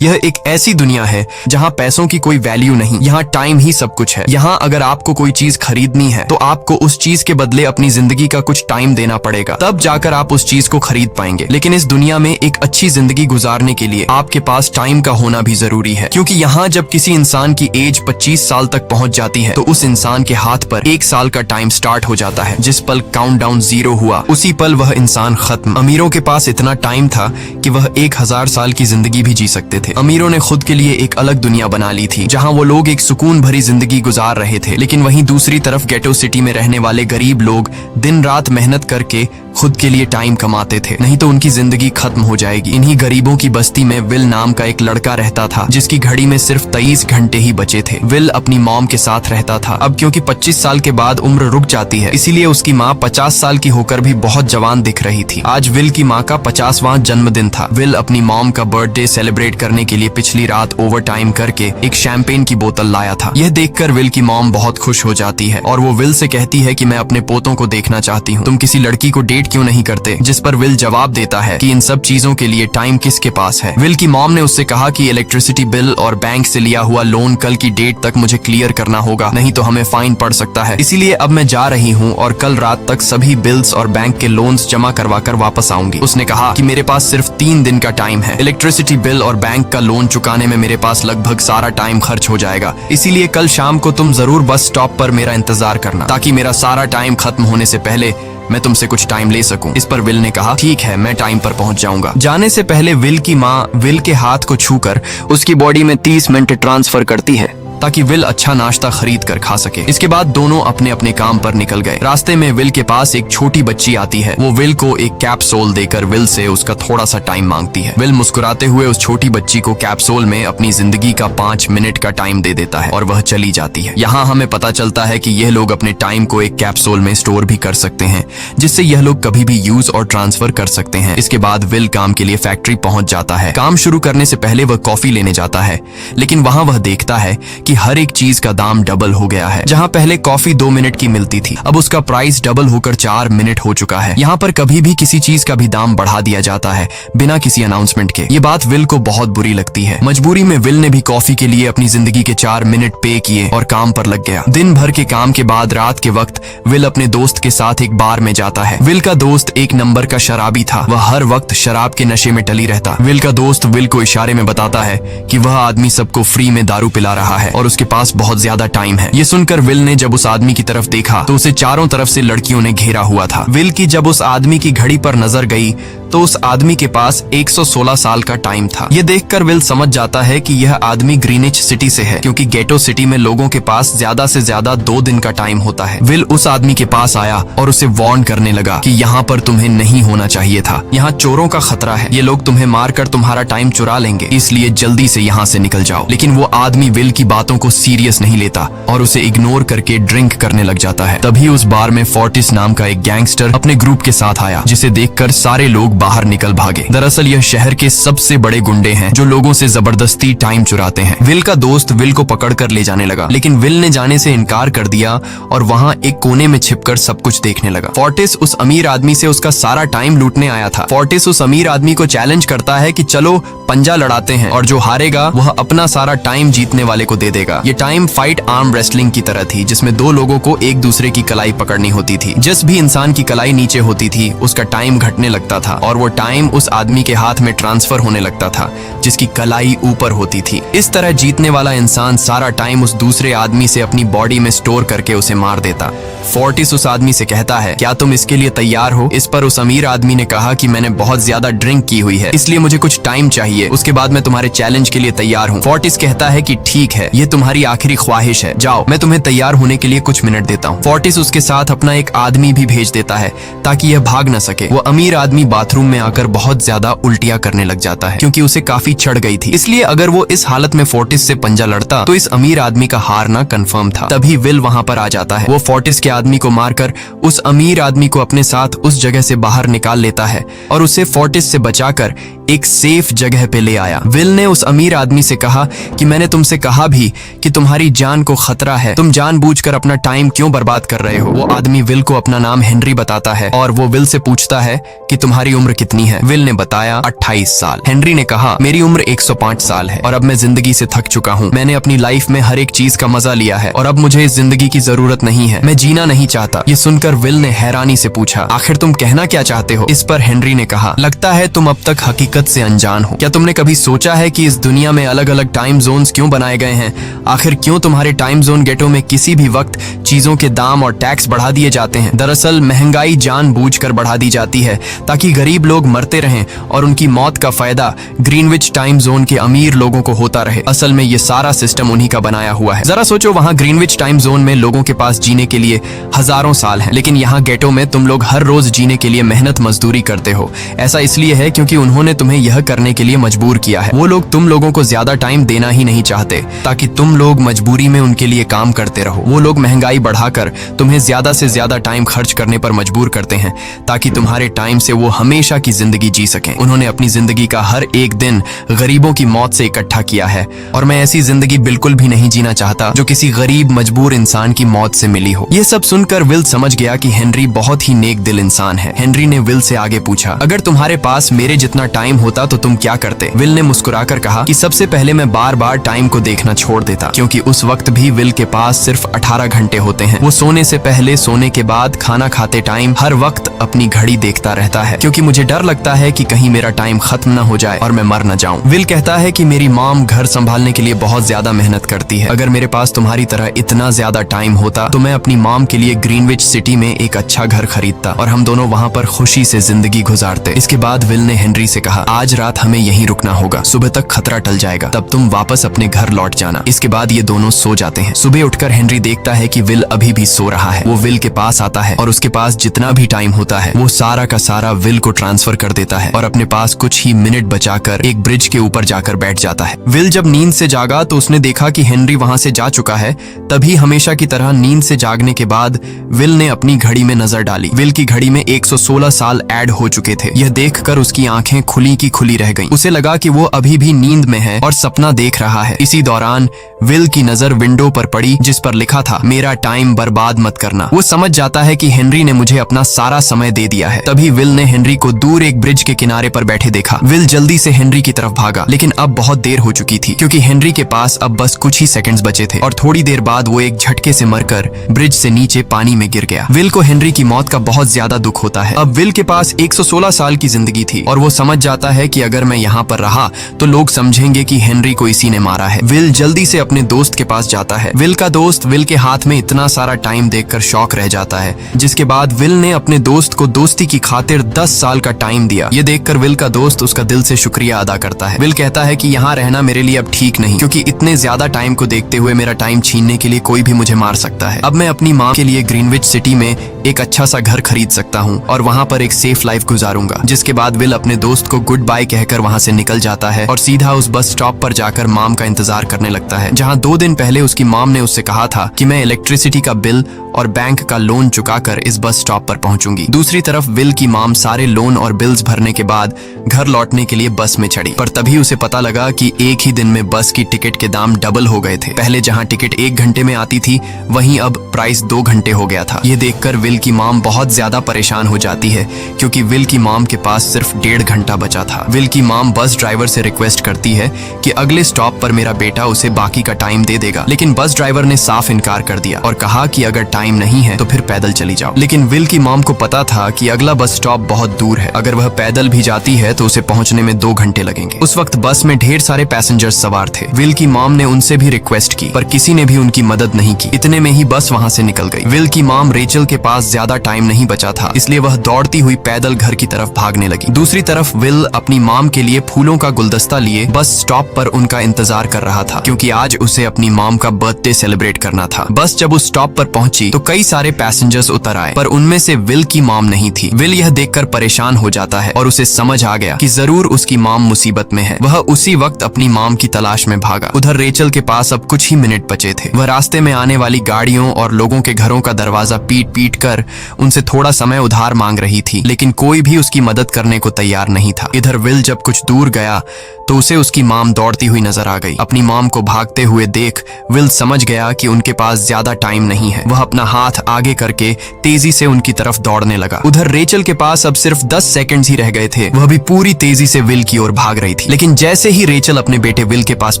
यह एक ऐसी दुनिया है जहाँ पैसों की कोई वैल्यू नहीं, यहाँ टाइम ही सब कुछ है। यहाँ अगर आपको कोई चीज खरीदनी है तो आपको उस चीज के बदले अपनी जिंदगी का कुछ टाइम देना पड़ेगा, तब जाकर आप उस चीज को खरीद पाएंगे। लेकिन इस दुनिया में एक अच्छी जिंदगी गुजारने के लिए आपके पास टाइम का होना भी जरूरी है, क्योंकि यहाँ जब किसी इंसान की एज 25 साल तक पहुँच जाती है तो उस इंसान के हाथ पर 1 साल का टाइम स्टार्ट हो जाता है। जिस पल काउंटडाउन 0 हुआ उसी पल वह इंसान खत्म। अमीरों के पास इतना टाइम था कि वह 1000 साल की जिंदगी भी जी सकते थे। अमीरों ने खुद के लिए एक अलग दुनिया बना ली थी जहां वो लोग एक सुकून भरी जिंदगी गुजार रहे थे, लेकिन वहीं दूसरी तरफ गेटो सिटी में रहने वाले गरीब लोग दिन रात मेहनत करके खुद के लिए टाइम कमाते थे, नहीं तो उनकी जिंदगी खत्म हो जाएगी। इन्हीं गरीबों की बस्ती में विल नाम का एक लड़का रहता था जिसकी घड़ी में सिर्फ 23 घंटे ही बचे थे। विल अपनी मॉम के साथ रहता था। अब क्योंकि 25 साल के बाद उम्र रुक जाती है, इसीलिए उसकी माँ 50 साल की होकर भी बहुत जवान दिख रही थी। आज विल की माँ का 50वां जन्मदिन था। विल अपनी मॉम का बर्थडे सेलिब्रेट करने के लिए पिछली रात ओवर टाइम करके एक शैंपेन की बोतल लाया था। यह देखकर विल की मॉम बहुत खुश हो जाती है और वो विल से कहती है कि मैं अपने पोतों को देखना चाहती हूँ, तुम किसी लड़की को डेट क्यों नहीं करते? जिस पर विल जवाब देता है कि इन सब चीजों के लिए टाइम किसके पास है। विल की मॉम ने उससे कहा कि इलेक्ट्रिसिटी बिल और बैंक से लिया हुआ लोन कल की डेट तक मुझे क्लियर करना होगा, नहीं तो हमें फाइन पड़ सकता है। इसीलिए अब मैं जा रही हूँ और कल रात तक सभी बिल्स और बैंक के लोन्स जमा करवा कर वापस आऊंगी। उसने कहा कि मेरे पास सिर्फ 3 दिन का टाइम है। इलेक्ट्रिसिटी बिल और बैंक का लोन चुकाने में मेरे पास लगभग सारा टाइम खर्च हो जाएगा, इसीलिए कल शाम को तुम जरूर बस स्टॉप पर मेरा इंतजार करना, ताकि मेरा सारा टाइम खत्म होने से पहले मैं तुमसे कुछ टाइम ले सकूं। इस पर विल ने कहा ठीक है, मैं टाइम पर पहुंच जाऊंगा। जाने से पहले विल की माँ विल के हाथ को छूकर उसकी बॉडी में 30 मिनट ट्रांसफर करती है ताकि विल अच्छा नाश्ता खरीद कर खा सके। इसके बाद दोनों अपने अपने काम पर निकल गए। रास्ते में विल के पास एक छोटी बच्ची आती है। वो विल को एक कैप्सूल देकर विल से उसका थोड़ा सा टाइम मांगती है। विल मुस्कुराते हुए उस छोटी बच्ची को कैप्सूल में अपनी जिंदगी का 5 मिनट का टाइम दे देता है और वह चली जाती है। यहाँ हमें पता चलता है कि यह लोग अपने टाइम को एक कैप्सूल में स्टोर भी कर सकते हैं, जिससे यह लोग कभी भी यूज और ट्रांसफर कर सकते हैं। इसके बाद विल काम के लिए फैक्ट्री पहुंच जाता है। काम शुरू करने से पहले वह कॉफी लेने जाता है, लेकिन वहां वह देखता है कि हर एक चीज का दाम डबल हो गया है। जहां पहले कॉफी 2 मिनट की मिलती थी, अब उसका प्राइस डबल होकर 4 मिनट हो चुका है। यहाँ पर कभी भी किसी चीज का भी दाम बढ़ा दिया जाता है बिना किसी अनाउंसमेंट के। ये बात विल को बहुत बुरी लगती है। मजबूरी में विल ने भी कॉफी के लिए अपनी जिंदगी के 4 मिनट पे किए और काम पर लग गया। दिन भर के काम के बाद रात के वक्त विल अपने दोस्त के साथ एक बार में जाता है। विल का दोस्त एक नंबर का शराबी था। वह हर वक्त शराब के नशे में टली रहता। विल का दोस्त विल को इशारे में बताता है कि वह आदमी सबको फ्री में दारू पिला रहा है और उसके पास बहुत ज्यादा टाइम है। ये सुनकर विल ने जब उस आदमी की तरफ देखा तो उसे चारों तरफ से लड़कियों ने घेरा हुआ था। विल की जब उस आदमी की घड़ी पर नजर गई तो उस आदमी के पास 116 साल का टाइम था। ये देखकर विल समझ जाता है कि यह आदमी ग्रीनिच सिटी से है, क्योंकि गेटो सिटी में लोगों के पास ज्यादा से ज्यादा 2 दिन का टाइम होता है। विल उस आदमी के पास आया और उसे वार्न करने लगा कि यहाँ पर तुम्हें नहीं होना चाहिए था। यहाँ चोरों का खतरा है, ये लोग तुम्हें मारकर तुम्हारा टाइम चुरा लेंगे, इसलिए जल्दी से यहाँ से निकल जाओ। लेकिन वो आदमी विल की बातों को सीरियस नहीं लेता और उसे इग्नोर करके ड्रिंक करने लग जाता है। तभी उस बार में फोर्टिस नाम का एक गैंगस्टर अपने ग्रुप के साथ आया, जिसे देखकर सारे लोग बाहर निकल भागे। दरअसल यह शहर के सबसे बड़े गुंडे हैं जो लोगों से जबरदस्ती टाइम चुराते हैं। विल का दोस्त विल को पकड़कर ले जाने लगा, लेकिन विल ने जाने से इनकार कर दिया और वहाँ एक कोने में छिपकर सब कुछ देखने लगा। फोर्टिस उस अमीर आदमी से उसका सारा टाइम लूटने आया था। फोर्टिस उस अमीर आदमी को चैलेंज करता है कि चलो पंजा लड़ाते हैं और जो हारेगा वह अपना सारा टाइम जीतने वाले को दे देगा। ये टाइम फाइट आर्म रेसलिंग की तरह थी, जिसमें 2 लोगों को एक दूसरे की कलाई पकड़नी होती थी। जिस भी इंसान की कलाई नीचे होती थी उसका टाइम घटने लगता था और वो टाइम उस आदमी के हाथ में ट्रांसफर होने लगता था जिसकी कलाई ऊपर होती थी। इस तरह जीतने वाला इंसान सारा टाइम उस दूसरे आदमी से अपनी बॉडी में स्टोर करके उसे मार देता। फोर्टिस उस आदमी से कहता है, क्या तुम इसके लिए तैयार हो? इस पर उस अमीर आदमी ने कहा कि मैंने बहुत ज्यादा ड्रिंक की हुई है, इसलिए मुझे कुछ टाइम चाहिए, उसके बाद मैं तुम्हारे चैलेंज के लिए तैयार हूँ। फोर्टिस कहता है कि ठीक है, ये तुम्हारी आखिरी ख्वाहिश है, जाओ, मैं तुम्हें तैयार होने के लिए कुछ मिनट देता हूँ। फोर्टिस उसके साथ अपना एक आदमी भी भेज देता है ताकि यह भाग न सके। वो अमीर आदमी बाथरूम में आकर बहुत ज्यादा उल्टियां करने लग जाता है, क्योंकि उसे काफी चढ़ गई थी। इसलिए अगर वो इस हालत में फोर्टिस से पंजा लड़ता तो इस अमीर आदमी का हारना कंफर्म था। तभी विल वहां पर आ जाता है। वो फोर्टिस के आदमी को मारकर उस अमीर आदमी को अपने साथ उस जगह से बाहर निकाल लेता है और उसे फोर्टिस से बचाकर एक सेफ जगह पे ले आया। विल ने उस अमीर आदमी से कहा कि मैंने तुमसे कहा भी कि तुम्हारी जान को खतरा है, तुम जानबूझकर अपना टाइम क्यों बर्बाद कर रहे हो। वो आदमी विल को अपना नाम हेनरी बताता है और वो विल से पूछता है कि तुम्हारी उम्र कितनी है। विल ने बताया 28 साल। हेनरी ने कहा, मेरी मेरी उम्र 105 साल है और अब मैं जिंदगी से थक चुका हूँ। मैंने अपनी लाइफ में हर एक चीज का मजा लिया है और अब मुझे इस जिंदगी की जरूरत नहीं है। मैं जीना नहीं चाहता। ये सुनकर विल ने हैरानी से पूछा, आखिर तुम कहना क्या चाहते हो? इस पर हेनरी ने कहा, लगता है तुम अब तक हकीकत से अनजान हो। क्या तुमने कभी सोचा है कि इस दुनिया में अलग अलग टाइम जोन्स क्यों बनाए गए हैं? आखिर क्यों तुम्हारे टाइम जोन गेटो में किसी भी वक्त चीजों के दाम और टैक्स बढ़ा दिए जाते हैं? दरअसल महंगाई जानबूझकर बढ़ा दी जाती है ताकि गरीब लोग मरते रहें और उनकी मौत का फायदा ग्रीनविच टाइम जोन के अमीर लोगों को होता रहे। असल में ये सारा सिस्टम उन्हीं का बनाया हुआ है। जरा सोचो, वहाँ ग्रीनविच टाइम जोन में लोगों के पास जीने के लिए हजारों साल हैं, लेकिन यहाँ गेटो में तुम लोग हर रोज जीने के लिए मेहनत मजदूरी करते हो। ऐसा इसलिए है क्योंकि उन्होंने तुम्हें यह करने के लिए मजबूर किया है। वो लोग तुम लोगों को ज्यादा टाइम देना ही नहीं चाहते ताकि तुम लोग मजबूरी में उनके लिए काम करते रहो। वो लोग महंगाई बढ़ाकर तुम्हें ज्यादा से ज्यादा टाइम खर्च करने पर मजबूर करते हैं ताकि तुम्हारे टाइम से वो हमेशा की जिंदगी जी सकें। उन्होंने अपनी जिंदगी का हर एक दिन गरीबों की मौत से इकट्ठा किया है और मैं ऐसी जिंदगी बिल्कुल भी नहीं जीना चाहता जो किसी गरीब मजबूर इंसान की मौत से मिली हो। ये सब सुनकर विल समझ गया कि हेनरी बहुत ही नेक दिल इंसान है। हेनरी ने विल से आगे पूछा, अगर तुम्हारे पास मेरे जितना टाइम होता तो तुम क्या करते? विल ने मुस्कुराकर कहा कि सबसे पहले मैं बार बार टाइम को देखना छोड़ देता, क्योंकि उस वक्त भी विल के पास सिर्फ 18 घंटे होते हैं। वो सोने से पहले, सोने के बाद, खाना खाते टाइम हर वक्त अपनी घड़ी देखता रहता है, क्योंकि मुझे डर लगता है कि कहीं मेरा टाइम खत्म न हो जाए और मैं मर न जाऊं। विल कहता है कि मेरी मॉम घर संभालने के लिए बहुत ज्यादा मेहनत करती है। अगर मेरे पास तुम्हारी तरह इतना ज्यादा टाइम होता तो मैं अपनी मॉम के लिए ग्रीनविच सिटी में एक अच्छा घर खरीदता और हम दोनों वहाँ पर खुशी से जिंदगी गुजारते। इसके बाद विल ने हेनरी से कहा, आज रात हमें यहीं रुकना होगा, सुबह तक खतरा टल जाएगा, तब तुम वापस अपने घर लौट जाना। इसके बाद ये दोनों सो जाते हैं। सुबह उठकर हेनरी देखता है कि विल अभी भी सो रहा है। वो विल के पास आता है और उसके पास जितना भी टाइम होता है वो सारा का सारा विल को ट्रांसफर कर देता है और अपने पास कुछ ही मिनट बचाकर एक ब्रिज के ऊपर जाकर बैठ जाता है। विल जब नींद से जागा तो उसने देखा कि हेनरी वहां से जा चुका है। तभी हमेशा की तरह नींद से जागने के बाद विल ने अपनी घड़ी में नजर डाली। विल की घड़ी में 116 साल ऐड हो चुके थे। यह देखकर उसकी आंखें खुली की खुली रह गईं। उसे लगा कि वो अभी भी नींद में है और सपना देख रहा है। इसी दौरान विल की नजर विंडो पर पड़ी जिस पर लिखा था, मेरा टाइम बर्बाद मत करना। वो समझ जाता है कि हेनरी ने मुझे अपना सारा समय दे दिया है। तभी विल ने हेनरी को दूर एक ब्रिज के किनारे पर बैठे देखा। विल जल्दी से हेनरी की तरफ भागा, लेकिन अब बहुत देर हो चुकी थी क्योंकि हेनरी के पास अब बस कुछ ही सेकंड्स बचे थे और थोड़ी देर बाद वो एक झटके से मरकर ब्रिज से नीचे पानी में गिर गया। विल को हेनरी की मौत का बहुत ज्यादा दुख होता है। अब विल के पास 116 साल की जिंदगी थी और वो समझ जाता है कि अगर मैं यहाँ पर रहा तो लोग समझेंगे कि हेनरी को इसी ने मारा है। विल जल्दी से अपने दोस्त के पास जाता है। विल का दोस्त विल के हाथ में इतना सारा टाइम देखकर शॉक रह जाता है, जिसके बाद विल ने अपने दोस्त को दोस्ती की खातिर 10 साल का टाइम दिया। ये देखकर विल का दोस्त उसका दिल से शुक्रिया अदा करता है। विल कहता है कि यहाँ रहना मेरे लिए अब ठीक नहीं, क्योंकि इतने ज्यादा टाइम को देखते हुए मेरा टाइम छीनने के लिए कोई भी मुझे मार सकता है। अब मैं अपनी माँ के लिए ग्रीनविच सिटी में एक अच्छा सा घर खरीद सकता हूँ और वहाँ पर एक सेफ लाइफ गुजारूंगा। जिसके बाद विल अपने दोस्त को गुड बाय कहकर वहाँ से निकल जाता है और सीधा उस बस स्टॉप पर जाकर मॉम का इंतजार करने लगता है, जहाँ 2 दिन पहले उसकी मॉम ने उससे कहा था कि मैं इलेक्ट्रिसिटी का बिल और बैंक का लोन चुकाकर इस बस स्टॉप पर पहुंचूंगी। दूसरी तरफ विल की मॉम सारे लोन और बिल्स भरने के बाद घर लौटने के लिए बस में चढ़ी, पर तभी उसे पता लगा कि एक ही दिन में बस की टिकट के दाम डबल हो गए थे। पहले जहां टिकट 1 घंटे में आती थी वहीं अब प्राइस 2 घंटे हो गया था। ये देखकर विल की मॉम बहुत ज्यादा परेशान हो जाती है क्योंकि विल की मॉम के पास सिर्फ 1.5 घंटा बचा था। विल की मॉम बस ड्राइवर से रिक्वेस्ट करती है कि अगले स्टॉप पर मेरा बेटा उसे बाकी का टाइम दे देगा, लेकिन बस ड्राइवर ने साफ इनकार कर दिया और कहा कि अगर टाइम नहीं है तो फिर पैदल चली जाओ। लेकिन विल की मॉम को पता था कि अगला बस स्टॉप बहुत दूर है। अगर वह पैदल भी जाती है तो उसे पहुंचने में 2 घंटे लगेंगे। उस वक्त बस में ढेर सारे पैसेंजर्स सवार थे। विल की मॉम ने उनसे भी रिक्वेस्ट की, पर किसी ने भी उनकी मदद नहीं की। इतने में ही बस वहां से निकल गई। विल की मॉम रेचल के पास ज्यादा टाइम नहीं बचा था, इसलिए वह दौड़ती हुई पैदल घर की तरफ भागने लगी। दूसरी तरफ विल अपनी मॉम के लिए फूलों का गुलदस्ता लिए बस स्टॉप पर उनका इंतजार कर रहा था, क्योंकि आज उसे अपनी मॉम का बर्थडे सेलिब्रेट करना था। बस जब उस स्टॉप पर पहुंची तो कई सारे पैसेंजर्स उतर आए, पर उनमें से विल की मॉम नहीं थी। विल यह देखकर परेशान हो जाता है और उसे समझ आ गया कि जरूर उसकी मॉम मुसीबत में है। वह उसी वक्त अपनी मॉम की तलाश में भागा। उधर रेचल के पास अब कुछ ही मिनट बचे थे। वह रास्ते में आने वाली गाड़ियों और लोगों के घरों का दरवाजा पीट पीट कर कर उनसे थोड़ा समय उधार मांग रही थी, लेकिन कोई भी उसकी मदद करने को तैयार नहीं था। इधर विल जब कुछ दूर गया तो उसे उसकी मॉम दौड़ती हुई नजर आ गई। अपनी मॉम को भागते हुए देख विल समझ गया कि उनके पास ज्यादा टाइम नहीं है। वह अपना हाथ आगे करके तेजी से उनकी तरफ दौड़ने लगा। उधर रेचल के पास अब सिर्फ 10 सेकंड्स ही रह गए थे। वह भी पूरी तेजी से विल की ओर भाग रही थी, लेकिन जैसे ही रेचल अपने बेटे विल के पास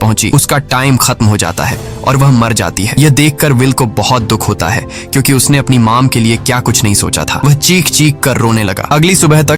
पहुंची, उसका टाइम खत्म हो जाता है और वह मर जाती है। यह देखकर विल को बहुत दुख होता है, क्योंकि उसने अपनी मॉम के लिए क्या कुछ नहीं सोचा था। वह चीख चीख कर रोने लगा। अगली सुबह तक